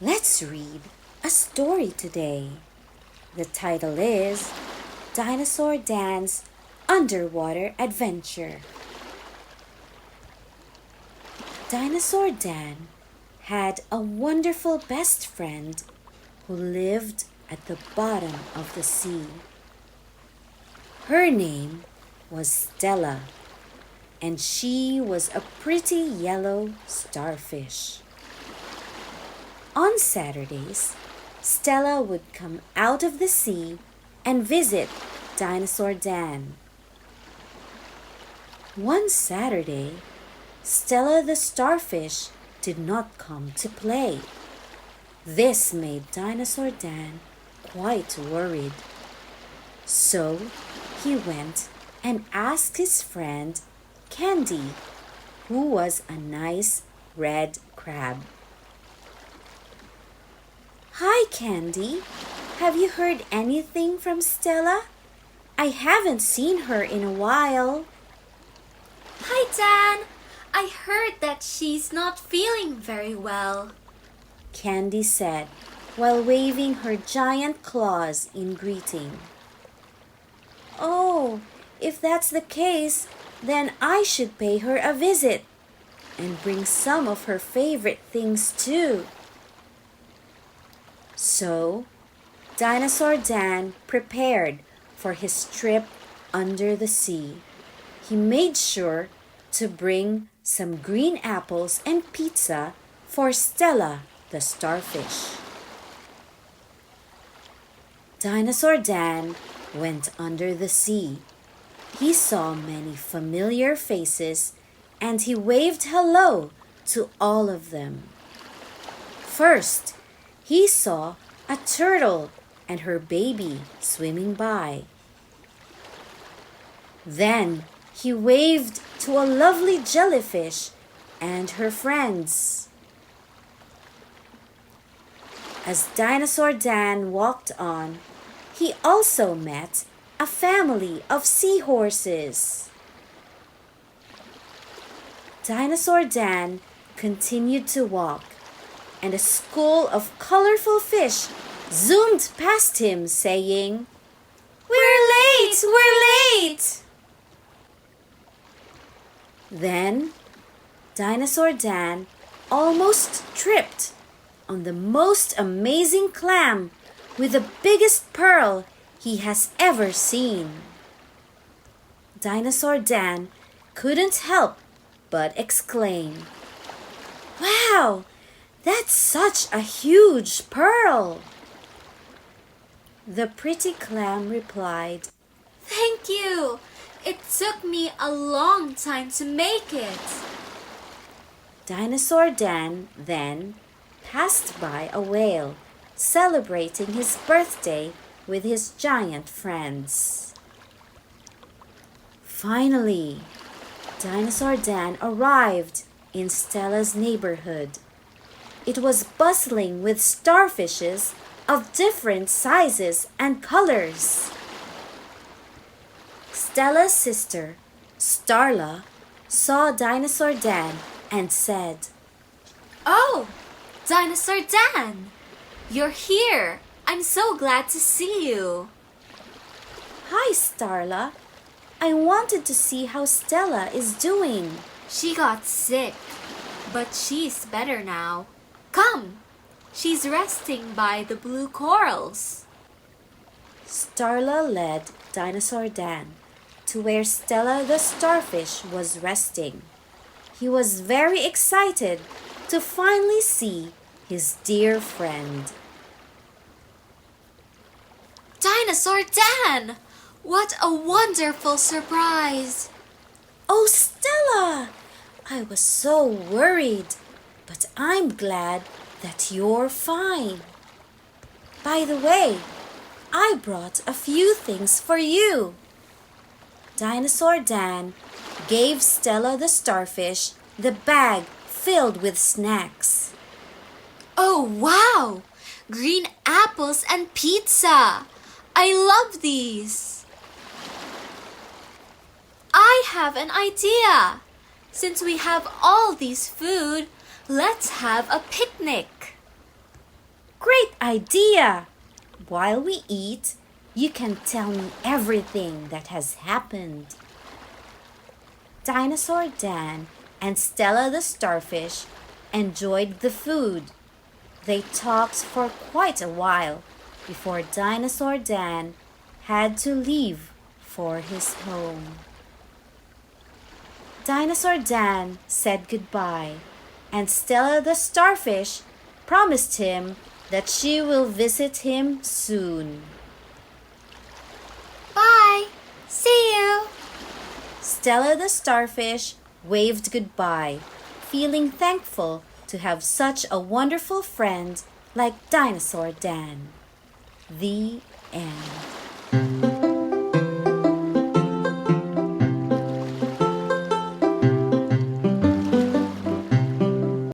Let's read a story today. The title is Dinosaur Dan's Underwater Adventure. Dinosaur Dan had a wonderful best friend who lived at the bottom of the sea. Her name was Stella, and she was a pretty yellow starfish. On Saturdays, Stella would come out of the sea and visit Dinosaur Dan. One Saturday, Stella the starfish did not come to play. This made Dinosaur Dan quite worried. So he went and asked his friend Candy, who was a nice red crab. "Hi, Candy. Have you heard anything from Stella? I haven't seen her in a while." "Hi, Dan. I heard that she's not feeling very well," Candy said while waving her giant claws in greeting. "Oh, if that's the case, then I should pay her a visit and bring some of her favorite things too." So, Dinosaur Dan prepared for his trip under the sea. He made sure to bring some green apples and pizza for Stella the starfish. Dinosaur Dan went under the sea. He saw many familiar faces and he waved hello to all of them. First, he saw a turtle and her baby swimming by. Then he waved to a lovely jellyfish and her friends. As Dinosaur Dan walked on, he also met a family of seahorses. Dinosaur Dan continued to walk, and a school of colorful fish zoomed past him, saying, "We're late! We're late!" Then Dinosaur Dan almost tripped on the most amazing clam with the biggest pearl he has ever seen. Dinosaur Dan couldn't help but exclaim, "Wow! That's such a huge pearl!" The pretty clam replied, "Thank you! It took me a long time to make it." Dinosaur Dan then passed by a whale celebrating his birthday with his giant friends. Finally, Dinosaur Dan arrived in Stella's neighborhood. It was bustling with starfishes of different sizes and colors. Stella's sister, Stella, saw Dinosaur Dan and said, "Oh, Dinosaur Dan! You're here! I'm so glad to see you!" "Hi, Stella. I wanted to see how Stella is doing." "She got sick, but she's better now. Come! She's resting by the blue corals." Stella led Dinosaur Dan to where Stella the starfish was resting. He was very excited to finally see his dear friend. "Dinosaur Dan! What a wonderful surprise!" "Oh, Stella! I was so worried, but I'm glad that you're fine. By the way, I brought a few things for you." Dinosaur Dan gave Stella the starfish the bag filled with snacks. "Oh, wow! Green apples and pizza! I love these!" "I have an idea! Since we have all these food, let's have a picnic!" Great idea! While we eat, you can tell me everything that has happened. Dinosaur Dan and Stella the starfish enjoyed the food. They talked for quite a while before Dinosaur Dan had to leave for his home. Dinosaur Dan said goodbye, and Stella the starfish promised him that she will visit him soon. Bye! See you! Stella the starfish waved goodbye, feeling thankful to have such a wonderful friend like Dinosaur Dan. The end.